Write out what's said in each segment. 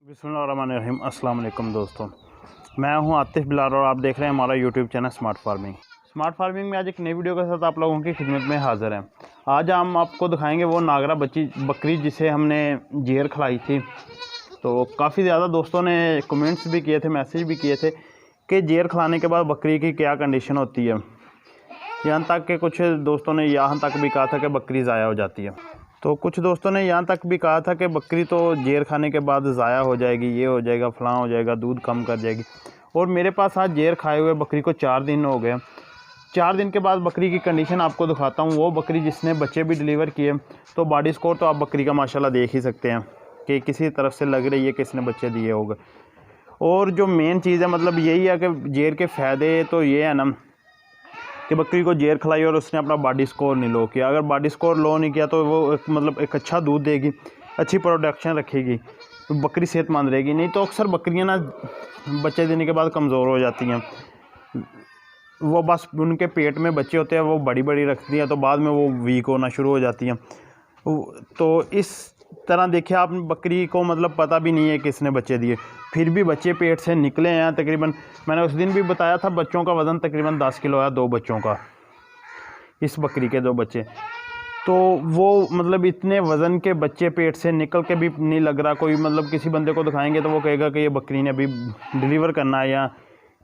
बिस्मिल्लाहिर्रहमानिर्रहीम। अस्सलाम वालेकुम दोस्तों, मैं हूं आतिफ बिलाल और आप देख रहे हैं हमारा YouTube channel smart farming. Smart farming में आज एक नई वीडियो के साथ आप लोगों की खिदमत में हाज़िर हैं। आज हम आपको दिखाएंगे वो नागरा बकरी जिसे हमने जेर खिलाई थी। तो काफ़ी ज़्यादा दोस्तों ने कमेंट्स भी किए थे, मैसेज भी किए थे कि जेर खिलाने के बाद बकरी की क्या कंडीशन होती है। यहाँ तक कि कुछ दोस्तों ने यहाँ तक भी कहा था कि बकरी ज़ाया हो जाती है। तो कुछ दोस्तों ने यहाँ तक भी कहा था कि बकरी तो जेर खाने के बाद ज़ाया हो जाएगी, ये हो जाएगा, फलां हो जाएगा, दूध कम कर जाएगी। और मेरे पास आज जेर खाए हुए बकरी को 4 दिन हो गए। 4 दिन के बाद बकरी की कंडीशन आपको दिखाता हूँ। वो बकरी जिसने बच्चे भी डिलीवर किए, तो बॉडी स्कोर तो आप बकरी का माशाल्लाह देख ही सकते हैं कि किसी तरफ से लग रही है कि इसने बच्चे दिए होंगे। और जो मेन चीज़ है मतलब यही है कि जेर के फ़ायदे तो ये है ना कि बकरी को जेर खिलाई और उसने अपना बॉडी स्कोर नहीं लो किया। अगर बॉडी स्कोर लो नहीं किया तो वो एक अच्छा दूध देगी, अच्छी प्रोडक्शन रखेगी, तो बकरी सेहतमंद रहेगी। नहीं तो अक्सर बकरियां ना बच्चे देने के बाद कमज़ोर हो जाती हैं। वो बस उनके पेट में बच्चे होते हैं, वो बड़ी बड़ी रखती हैं, तो बाद में वो वीक होना शुरू हो जाती हैं। तो इस तरह देखिए आप बकरी को मतलब पता भी नहीं है किसने बच्चे दिए, फिर भी बच्चे पेट से निकले हैं। तकरीबन मैंने उस दिन भी बताया था बच्चों का वज़न तकरीबन 10 किलो है, 2 बच्चों का, इस बकरी के 2 बच्चे। तो वो मतलब इतने वज़न के बच्चे पेट से निकल के भी नहीं लग रहा कोई, मतलब किसी बंदे को दिखाएंगे तो वो कहेगा कि ये बकरी ने अभी डिलीवर करना है या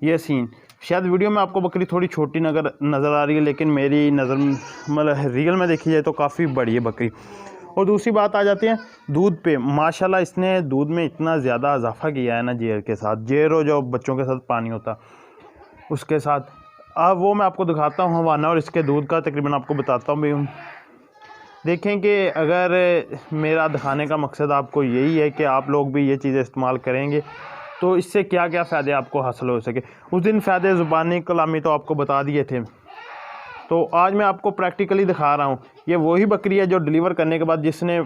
ये सीन। शायद वीडियो में आपको बकरी थोड़ी छोटी नज़र आ रही है, लेकिन मेरी नज़र मतलब रियल में देखी जाए तो काफ़ी बड़ी है बकरी। और दूसरी बात आ जाती है दूध पे। माशाल्लाह इसने दूध में इतना ज़्यादा इजाफा किया है ना जेर के साथ, जेर और जो बच्चों के साथ पानी होता उसके साथ। अब वो मैं आपको दिखाता हूँ हवाना और इसके दूध का तकरीबन आपको बताता हूँ भी हूँ। देखें कि अगर मेरा दिखाने का मकसद आपको यही है कि आप लोग भी ये चीज़ें इस्तेमाल करेंगे तो इससे क्या क्या फ़ायदे आपको हासिल हो सके। उस दिन फ़ायदे ज़ुबानी कलामी तो आपको बता दिए थे, तो आज मैं आपको प्रैक्टिकली दिखा रहा हूँ। ये वही बकरी है जो डिलीवर करने के बाद जिसने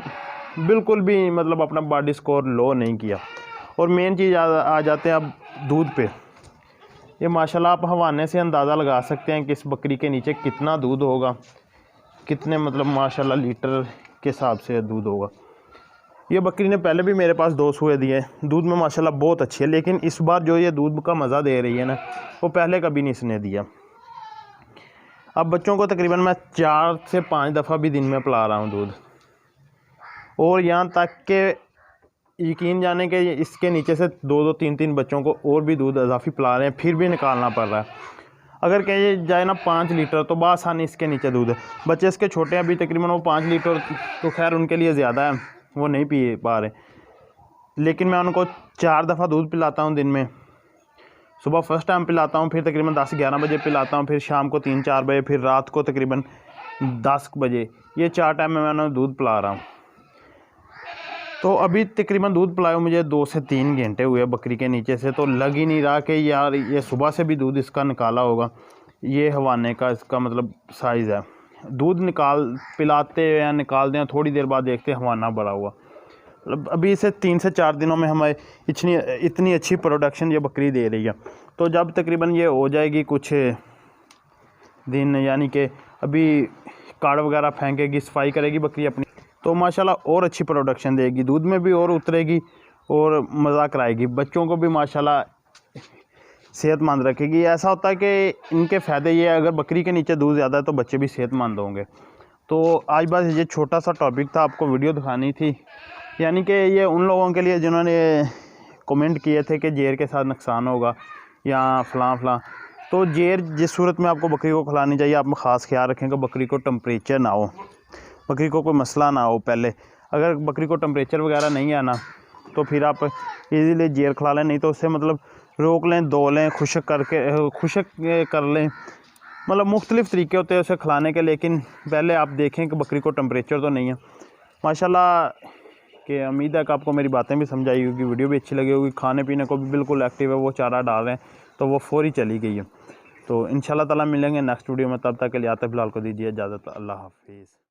बिल्कुल भी मतलब अपना बॉडी स्कोर लो नहीं किया। और मेन चीज़ आ जाते हैं अब दूध पे। ये माशाल्लाह आप हवाने से अंदाज़ा लगा सकते हैं कि इस बकरी के नीचे कितना दूध होगा, कितने मतलब माशाल्लाह लीटर के हिसाब से दूध होगा। ये बकरी ने पहले भी मेरे पास 2 सुए दिए, दूध में माशाल्लाह बहुत अच्छी है, लेकिन इस बार जो ये दूध का मज़ा दे रही है ना, वो पहले कभी नहीं इसने दिया। अब बच्चों को तकरीबन मैं 4 से 5 दफ़ा भी दिन में पिला रहा हूँ दूध। और यहाँ तक कि यकीन जाने के इसके नीचे से 2-2, 3-3 बच्चों को और भी दूध इजाफी पिला रहे हैं, फिर भी निकालना पड़ रहा है। अगर कहे जाए ना 5 लीटर तो बासानी इसके नीचे दूध है। बच्चे इसके छोटे हैं अभी, तकरीबन वो 5 लीटर तो खैर उनके लिए ज़्यादा है, वो नहीं पी पा रहे। लेकिन मैं उनको 4 दफ़ा दूध पिलाता हूँ दिन में। सुबह फर्स्ट टाइम पिलाता हूँ, फिर तकरीबन 10-11 बजे पिलाता हूँ, फिर शाम को 3-4 बजे, फिर रात को तकरीबन 10 बजे। ये 4 टाइम में मैं दूध पिला रहा हूँ। तो अभी तकरीबन दूध पिलाए मुझे 2 से 3 घंटे हुए बकरी के नीचे से, तो लग ही नहीं रहा कि यार ये सुबह से भी दूध इसका निकाला होगा। ये हवाने का इसका मतलब साइज़ है। दूध पिलाते या निकाल दें, थोड़ी देर बाद देखते हवाना बड़ा हुआ। मतलब अभी इसे 3 से 4 दिनों में हमें इतनी अच्छी प्रोडक्शन ये बकरी दे रही है। तो जब तकरीबन ये हो जाएगी कुछ दिन, यानी कि अभी काड़ वगैरह फेंकेगी, सफाई करेगी बकरी अपनी, तो माशाल्लाह और अच्छी प्रोडक्शन देगी, दूध में भी और उतरेगी और मज़ा कराएगी, बच्चों को भी माशाल्लाह सेहतमंद रखेगी। ऐसा होता है कि इनके फ़ायदे ये, अगर बकरी के नीचे दूध ज़्यादा है तो बच्चे भी सेहतमंद होंगे। तो आज बस ये छोटा सा टॉपिक था, आपको वीडियो दिखानी थी। यानी कि ये उन लोगों के लिए जिन्होंने कमेंट किए थे कि जेर के साथ नुकसान होगा या फ़लाँ। तो जेर जिस सूरत में आपको बकरी को खिलानी चाहिए, आप ख़ास ख्याल रखें कि बकरी को टेम्परेचर ना हो, बकरी को कोई मसला ना हो। पहले अगर बकरी को टेम्परेचर वगैरह नहीं आना तो फिर आप इजीली जेर खिला लें, नहीं तो उससे मतलब रोक लें, धो लें, खुशक कर लें। मतलब मुख्तलिफ़ तरीके होते हैं उसे खिलाने के, लेकिन पहले आप देखें कि बकरी को टेम्परेचर तो नहीं है। माशाल्लाह कि उम्मीद है कि आपको मेरी बातें भी समझ आई होगी, वीडियो भी अच्छी लगी होगी। खाने पीने को भी बिल्कुल एक्टिव है, वो चारा डाल रहे हैं तो वो फौरी चली गई है। तो इंशाल्लाह ताला मिलेंगे नेक्स्ट वीडियो में, तब तक के लिए आतिफ बिलाल को दीजिए इजाज़त। अल्लाह हाफिज़।